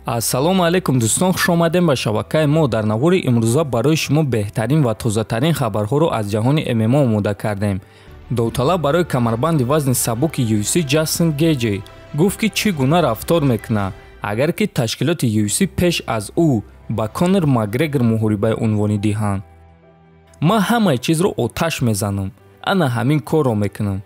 ассалому алайкум дӯстон, хуш омадем ба шабакаи мо. Дар навори имрӯза барои шумо беҳтарин ва тозатарин хабарҳоро аз ҷаҳони ММА омода кардем. Довталаб барои камарбанди вазни сабуки UFC Ҷастин Гейҷи гуфт ки чӣ гуна рафтор мекунад агар ки ташкилоти UFC пеш аз ӯ ба Конор Макгрегор муҳорибаи унвонӣ диҳанд. Ман ҳамаи чизро оташ мезанам, ана ҳамин корро мекунам.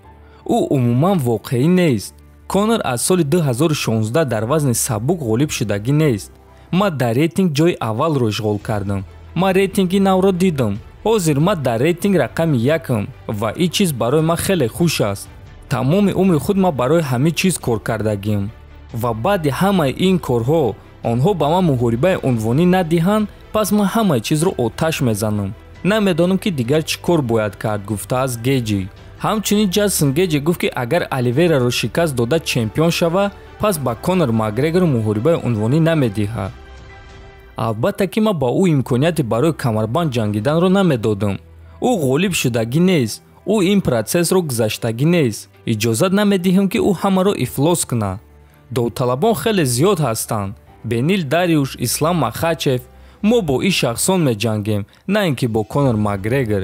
Ӯ умуман воқеӣ нест. Конор аз соли 2016 дар вазни сабук ғолиб шудагӣ нест. Ман дар рейтинг ҷойи аввалро ишғол кардам. Ман рейтинги навро дидам. ҳозир ман дар рейтинг рақами якам ва ин чиз барои ман хеле хуш аст. Тамоми умри худ ман барои ҳамин чиз кор кардагим ва баъди ҳамаи ин корҳо онҳо ба ман муҳорибаи унвонӣ надиҳанд, пас ман ҳамаи чизро оташ мезанам. Намедонам ки дигар чӣ кор бояд кард, гуфтааст Гейҷи. ҳамчунин Ҷастин Гейҷи гуфт ки агар Оливейраро шикаст дода чемпион шава, пас ба Конор Макгрегор муҳорибаи унвонӣ намедиҳад. албатта ки ман ба ӯ имконияти барои камарбанд ҷангиданро намедодам. ӯ ғолиб шудагӣ нест, ӯ ин протсессро гузаштагӣ нест. иҷозат намедиҳам ки ӯ ҳамаро ифлос кунад. довталабон хеле зиёд ҳастанд. Бенил Дариуш, Ислам Махачев. мо бо ин шахсон меҷангем, на ин ки бо Конор Макгрегор.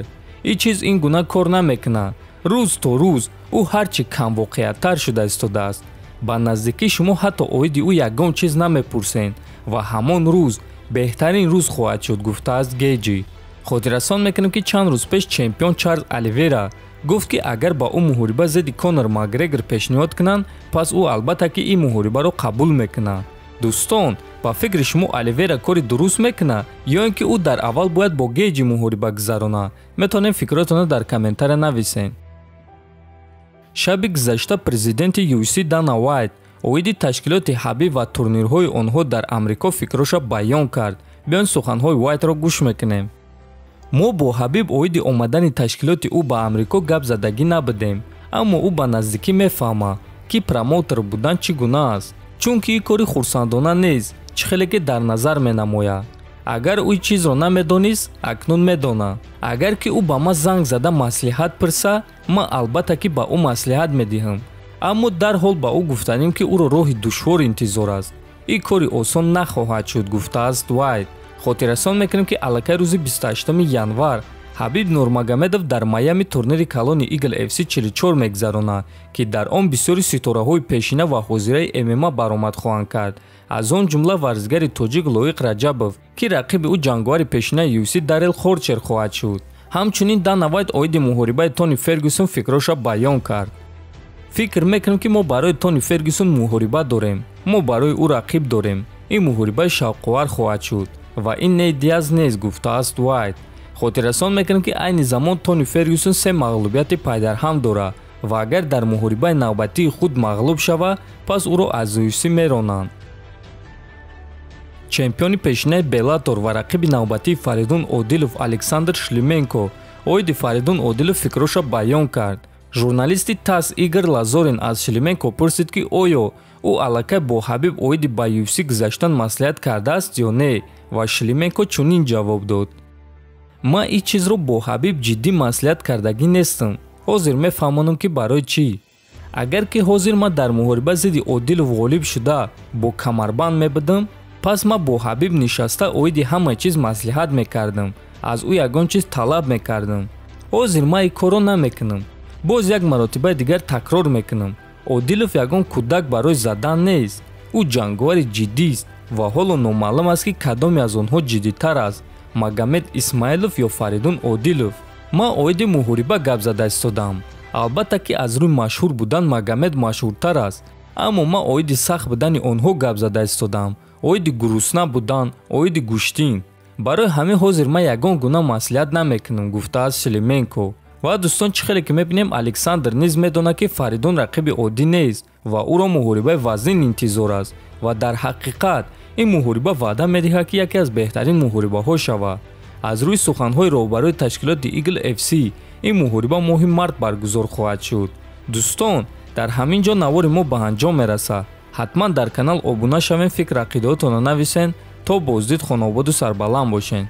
ин чиз ин гуна кор намекунад. рӯз то рӯз ӯ ҳарчи камвоқеаттар шуда истодааст. ба наздикӣ шумо ҳатто оиди ӯ ягон чиз намепурсед ва ҳамон рӯз беҳтарин рӯз хоҳад шуд, гуфтааст Гейҷи. хотиррасон мекунем ки чанд рӯз пеш чемпион Чарлз Оливейра гуфт ки агар ба ӯ муҳориба зидди Конор Макгрегор пешниҳод кунанд, пас ӯ албатта ки ин муҳорибаро қабул мекунад. дӯстон, ба фикри шумо Оливейра кори дуруст мекунад ё ин ки ӯ дар аввал бояд бо Гейҷи муҳориба гузаронад? метавонем фикротонро дар комментария нависем. шаби гузашта президенти UFC Дана Вайт оиди ташкилоти Ҳабиб ва турнирҳои онҳо дар Амрико фикроша баён кард. биён суханҳои Вайтро гӯш мекунем. мо бо Ҳабиб оиди омадани ташкилоти ӯ ба Амрико гап задагӣ набудем, аммо ӯ ба наздикӣ мефаҳмад ки промотор будан чӣ гуна аст, чунки ин кори хурсандона нест, чӣ хеле ки дар назар менамояд. агар ӯ чизро намедонист, акнун медонад. агар ки ӯ ба ман занг зада маслиҳат пурса, ман албатта ки ба ӯ маслиҳат медиҳам, аммо дарҳол ба ӯ гуфтанем ки ӯро роҳи душвор интизор аст. ин кори осон нахоҳад шуд, гуфтааст Вайт. хотиррасон мекунем ки аллакай рӯзи 28 январ Ҳабиб Нурмагомедов дар Майами турнири калони Eagle FC 44 мегузаронад, ки дар он бисёри ситораҳои пешина ва ҳозираи ММА баромад хоҳанд кард. аз он ҷумла варзигари тоҷик Лоиқ Раҷабов, ки рақиби ӯ ҷанговари пешинаи UFC Дарел Хорчер хоҳад шуд. ҳамчунин Дана Вайт оиди муҳорибаи Тони Фергюсон фикроша баён кард. фикр мекунем ки мо барои Тони Фергюсон муҳориба дорем, мо барои ӯ рақиб дорем. ин муҳорибаи шавқовар хоҳад шуд ва ин Нейт Диаз нест, гуфтааст Вайт. хотиррасон мекунем ки айни замон Тони Фергюсон 3 мағлубияти пайдарҳам дорад ва агар дар муҳорибаи навбатии худ мағлуб шава, пас ӯро аз UFC меронанд. чемпиони пешинаи Беллатор ва рақиби навбатии Фаридун Одилов Александр Шлименко оиди Фаридун Одилов фикроша баён кард. журналисти ТАСС Игор Лазорин аз Шлименко пурсид ки оё ӯ аллакай бо Ҳабиб оиди ба UFC гузаштан маслиҳат кардааст ё не, ва Шлименко чунин ҷавоб дод: ман ин чизро бо Ҳабиб ҷиддӣ маслиҳат кардагӣ нестам. ҳозир мефаҳмонам ки барои чӣ. агар ки ҳозир ман дар муҳориба зидди Одилов ғолиб шуда бо камарбанд мебудам, пас ман бо Ҳабиб нишаста оиди ҳамаи чиз маслиҳат мекардам, аз ӯ ягон чиз талаб мекардам. ҳозир ман ин корро намекунам. боз як маротибаи дигар такрор мекунам. Одилов ягон кӯдак барои задан нест. ӯ ҷанговари ҷиддист ва ҳоло номаълум аст ки кадоме аз онҳо ҷиддитар аст, Магомед Исмаилов ё Фаридун Одилов. ман оиди муҳориба гап зада истодам. албатта ки аз рӯи машҳур будан Магомед машҳуртар аст, аммо ман оиди сахт будани онҳо гап зада истодам, оиди гурусна будан, оиди гӯштин. барои ҳамин ҳозир ман ягон гуна маслиҳат намекунам, гуфтааст Шлименко. ва дӯстон, чӣ хеле ки мебинем Александр низ медонад ки Фаридун рақиби оддӣ нест ва ӯро муҳорибаи вазнин интизор аст ва дар ҳақиқат ин муҳориба ваъда медиҳад ки яке аз беҳтарин муҳорибаҳо шавад. аз рӯи суханҳои роҳбарои ташкилоти Eagle FC ин муҳориба моҳи март баргузор хоҳад шуд. дӯстон, дар ҳамин ҷо навори мо ба анҷом мерасад. ҳатман дар канал обуна шавем, фикр ақидаотонро нависен. то боздид, хонободу сарбаланд бошед.